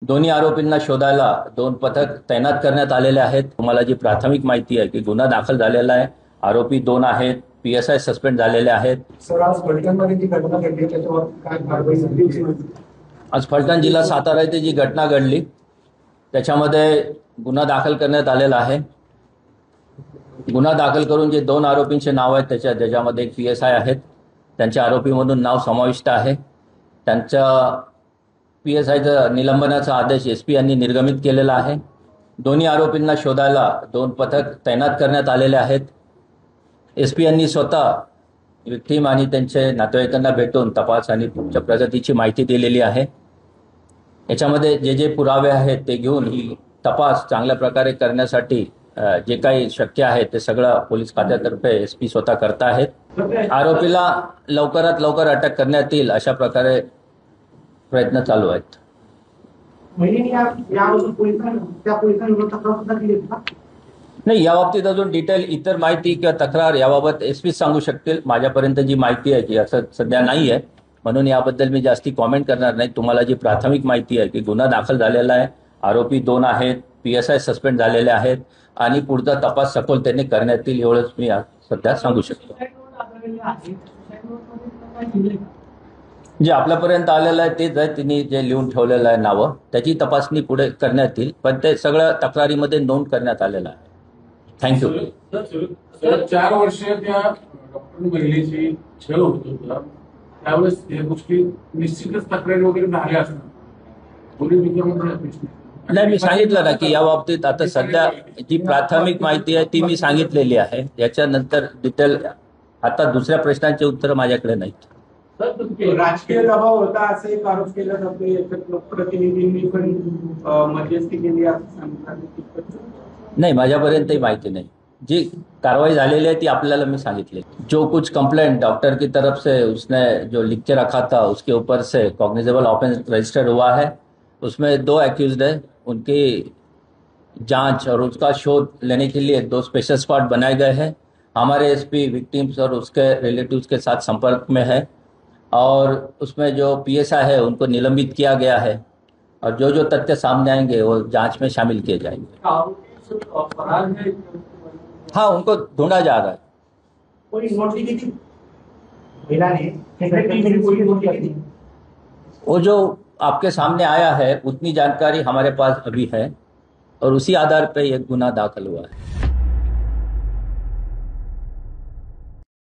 दोन्ही आरोपींना शोधायला 2 पथक तैनात करण्यात आलेले आहेत। तुम्हाला जी प्राथमिक माहिती आहे की गुन्हा दाखल झालेला आहे, आरोपी 2 आहेत, PSI सस्पेंड झालेले आहेत। सर, आज फलटणमध्ये जी घटना घडली त्याच्यावर काय कारवाई झाली? आज फलटण जिल्हा सातारा येथे जी घटना घडली त्याच्यामध्ये गुन्हा दाखल करण्यात आलेला आहे। गुन्हा दाखल करून जे 2 आरोपींचे नाव आहेत त्याच्यामध्ये एक PSI आहेत, त्यांच्या आरोपी म्हणून नाव समाविष्ट आहे। त्यांच्या PSIचा निलंबनाचा आदेश SP यांनी निर्गमित केलेला आहे। दोन्ही आरोपींना शोधायला 2 पथक तैनात करण्यात आलेले आहेत। SP यांनी स्वतः विक्टीम आणि त्यांचे नातेवाईकांना भेटून तपास आणि पुढच्या प्रगतीची माहिती दिलेली आहे। याच्यामध्ये जे पुरावे आहेत ते घेऊन ही तपास चांगल्या प्रकारे करण्यासाठी जे काही शक्य आहे ते सगळं पोलीस खात्यातर्फे SP स्वतः करत आहेत। आरोपीला लवकरात लवकर अटक करण्यात येईल अशा प्रकारे प्रयत्न चालू आहेत। नाही, या बाबतीत अजून डिटेल इतर माहिती किंवा तक्रार याबाबत SP सांगू शकतील। माझ्यापर्यंत जी माहिती आहे की असं सध्या नाही आहे, म्हणून याबद्दल मी जास्ती कॉमेंट करणार नाही। तुम्हाला जी प्राथमिक माहिती आहे की गुन्हा दाखल झालेला आहे, आरोपी 2 आहेत, PSI सस्पेंड झालेले आहेत आणि पुढचा तपास सखोलतेने करण्यात येईल एवढंच मी सध्या सांगू शकतो। जे आपल्यापर्यंत आलेलं आहे तेच आहे, तिने जे लिहून ठेवलेलं आहे नावं त्याची तपासणी पुढे करण्यात येईल, पण ते सगळं तक्रारीमध्ये नोंद करण्यात आलेलं आहे। थँक्यू। 4 वर्ष त्या डॉक्टर महिलेची छळ होत होता त्यावेळेस या गोष्टी निश्चितच तक्रारी वगैरे झाल्या असणार। नाही, मी सांगितलं ना की या बाबतीत आता सध्या जी प्राथमिक माहिती आहे ती मी सांगितलेली आहे। याच्यानंतर डिटेल आता दुसऱ्या प्रश्नांचे उत्तर माझ्याकडे नाहीत। राजकीय दबाव होता असे एक आरोप केला जातो, लोकप्रतिनिधींनी पण मध्यस्थी केली असं सांगतात। नहीं, माझ्यापर्यंत माहिती नहीं। जी कार्रवाई झालेली है ती आपल्याला मी सांगितली। जो कुछ कंप्लेंट डॉक्टर की तरफ से उसने जो लिख के रखा था उसके ऊपर से कॉग्निजेबल ऑफेंस रजिस्टर्ड हुआ है। उसमें 2 एक्यूज्ड है, उनकी जांच और उसका शोध लेने के लिए 2 स्पेशल स्क्वाड बनाए गए हैं। हमारे SP विक्टिम्स और उसके रिलेटिव्स के साथ संपर्क में है और उसमें जो PSI है उनको निलंबित किया गया है और जो तथ्य सामने आएंगे वो जांच में शामिल किए जाएंगे। हाँ, उनको ढूंढा जा रहा है। कोई नोटिस की थी महिला ने? वो जो आपके सामने आया है उतनी जानकारी हमारे पास अभी है और उसी आधार पर यह गुना दाखिल हुआ है।